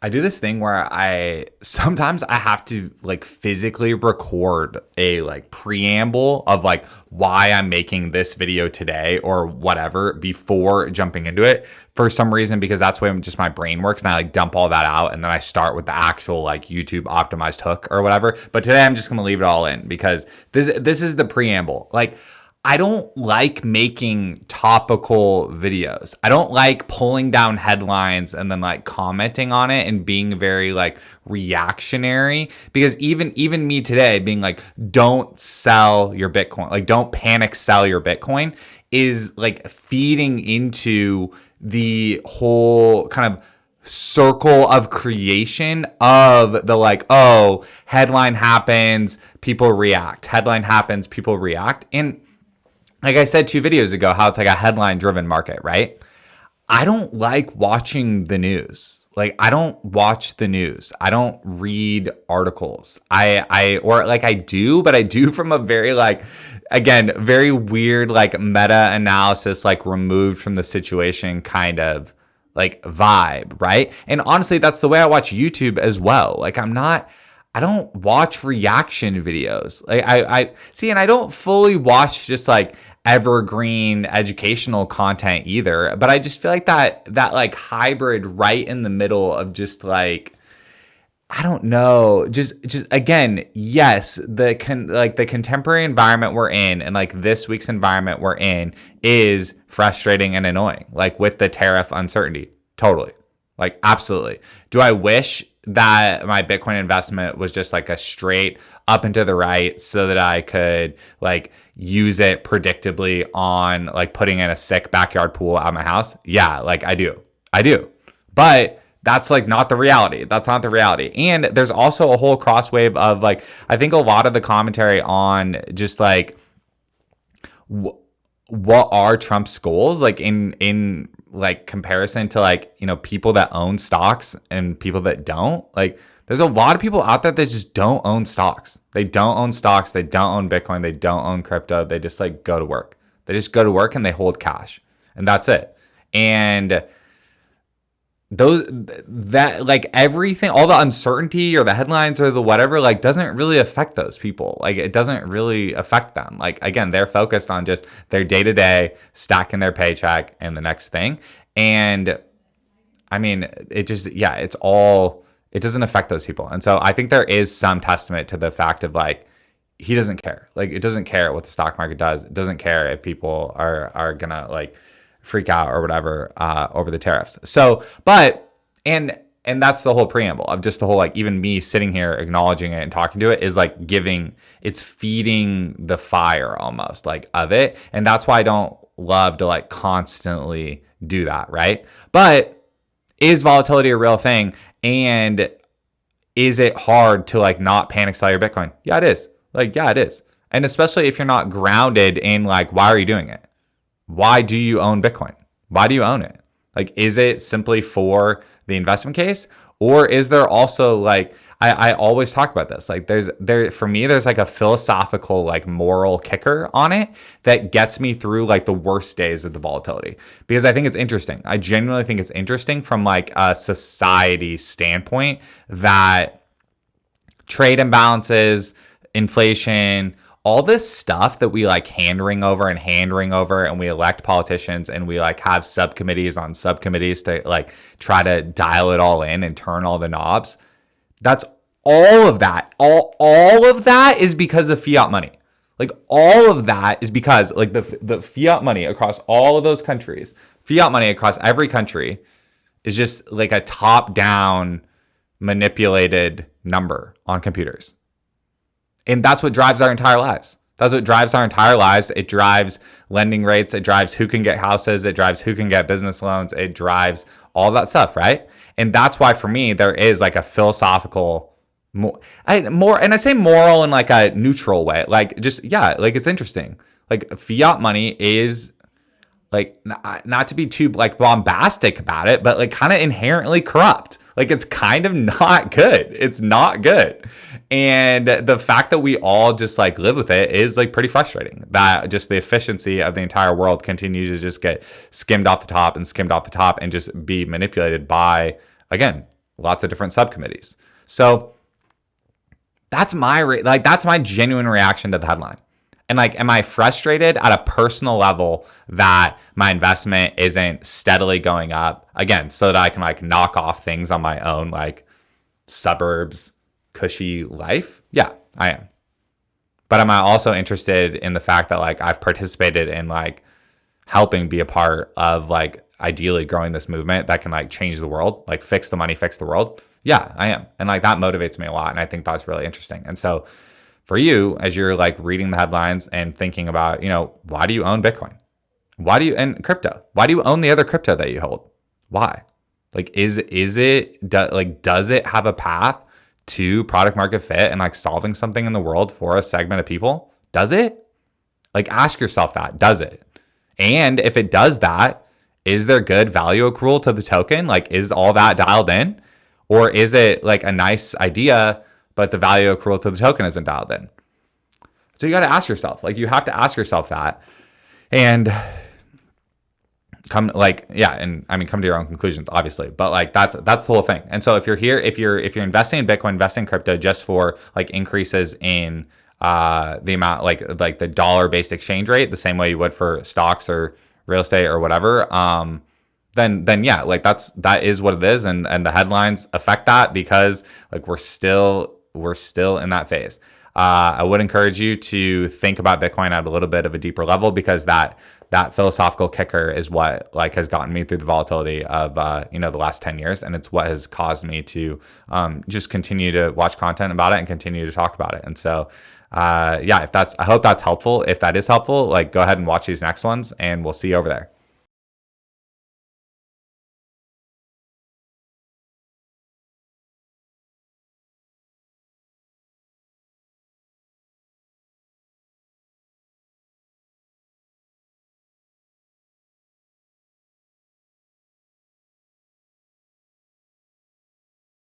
I do this thing where I sometimes I have to like physically record a like preamble of like why I'm making this video today or whatever before jumping into it for some reason, because that's the way just my brain works, and I like dump all that out and then I start with the actual like YouTube optimized hook or whatever. But today I'm just going to leave it all in because this is the preamble. Like, I don't like making topical videos. I don't like pulling down headlines and then like commenting on it and being very like reactionary, because even me today being like, don't sell your Bitcoin, like don't panic sell your Bitcoin, is like feeding into the whole kind of circle of creation of the like, oh, headline happens, people react. Headline happens, people react. And like I said 2 videos ago, how it's like a headline driven market, right? I don't like watching the news. Like, I don't watch the news. I don't read articles. Or like I do, but I do from a very like, again, very weird, like meta analysis, like removed from the situation kind of like vibe, right? And honestly, that's the way I watch YouTube as well. Like, I don't watch reaction videos. Like I see, and I don't fully watch just like evergreen educational content either. But I just feel like that like hybrid right in the middle of just like, I don't know, just again, yes, the contemporary environment we're in and like this week's environment we're in is frustrating and annoying. Like with the tariff uncertainty, totally, like absolutely. Do I wish that my Bitcoin investment was just like a straight up and to the right so that I could like use it predictably on like putting in a sick backyard pool at my house? Yeah, like I do. But that's like not the reality. That's not the reality. And there's also a whole crosswave of like, I think a lot of the commentary on just like what are Trump's goals, like in like comparison to like, you know, people that own stocks and people that don't. Like, there's a lot of people out there that just don't own stocks. They don't own stocks. They don't own Bitcoin. They don't own crypto. They just like go to work. They just go to work and they hold cash, and that's it. And that like everything, all the uncertainty or the headlines or the whatever, like doesn't really affect those people. Like, it doesn't really affect them. Like, again, they're focused on just their day to day, stacking their paycheck and the next thing. And I mean, it just, yeah, it doesn't affect those people. And so I think there is some testament to the fact of like, he doesn't care. Like, it doesn't care what the stock market does. It doesn't care if people are gonna like freak out or whatever over the tariffs. So, but and that's the whole preamble of just the whole like, even me sitting here acknowledging it and talking to it is like it's feeding the fire almost like of it. And that's why I don't love to like constantly do that, right? But is volatility a real thing? And is it hard to like not panic sell your Bitcoin? Yeah, it is. Like, yeah, it is. And especially if you're not grounded in like, why are you doing it? Why do you own Bitcoin? Why do you own it? Like, is it simply for the investment case? Or is there also like, I always talk about this. Like for me, there's like a philosophical, like moral kicker on it that gets me through like the worst days of the volatility, because I think it's interesting. I genuinely think it's interesting from like a society standpoint that trade imbalances, inflation, all this stuff that we like hand wring over, and we elect politicians and we like have subcommittees on subcommittees to like try to dial it all in and turn all the knobs. That's all of that. All of that is because of fiat money. Like, all of that is because like the fiat money across all of those countries, fiat money across every country is just like a top-down manipulated number on computers. And that's what drives our entire lives. It drives lending rates. It drives who can get houses. It drives who can get business loans. It drives all that stuff, right? And that's why for me, there is like a philosophical and I say moral in like a neutral way. Like, just, yeah, like it's interesting. Like, fiat money is like, not to be too like bombastic about it, but like kind of inherently corrupt. Like, it's kind of not good. It's not good. And the fact that we all just like live with it is like pretty frustrating. That just the efficiency of the entire world continues to just get skimmed off the top and just be manipulated by, again, lots of different subcommittees. So that's my genuine reaction to the headline. And like, am I frustrated at a personal level that my investment isn't steadily going up again, so that I can like knock off things on my own, like suburbs, cushy life? Yeah, I am. But am I also interested in the fact that like I've participated in like helping be a part of like ideally growing this movement that can like change the world, like fix the money, fix the world? Yeah, I am. And like that motivates me a lot. And I think that's really interesting. And so for you, as you're like reading the headlines and thinking about, why do you own Bitcoin? Why do you, and crypto? Why do you own the other crypto that you hold? Why? Like, does it have a path to product market fit and like solving something in the world for a segment of people? Does it? Like, ask yourself that. Does it? And if it does that, is there good value accrual to the token? Like, is all that dialed in? Or is it like a nice idea, but the value accrual to the token isn't dialed in? So you got to ask yourself, like, you have to ask yourself that, and come to your own conclusions, obviously. But like, that's the whole thing. And so if you're investing in Bitcoin, investing in crypto just for like increases in the amount, like the dollar-based exchange rate, the same way you would for stocks or real estate or whatever, then yeah, like that is what it is, and the headlines affect that because like we're still in that phase. I would encourage you to think about Bitcoin at a little bit of a deeper level, because that philosophical kicker is what like has gotten me through the volatility of the last 10 years, and it's what has caused me to just continue to watch content about it and continue to talk about it. And so I hope that's helpful. If that is helpful, like, go ahead and watch these next ones, and we'll see you over there.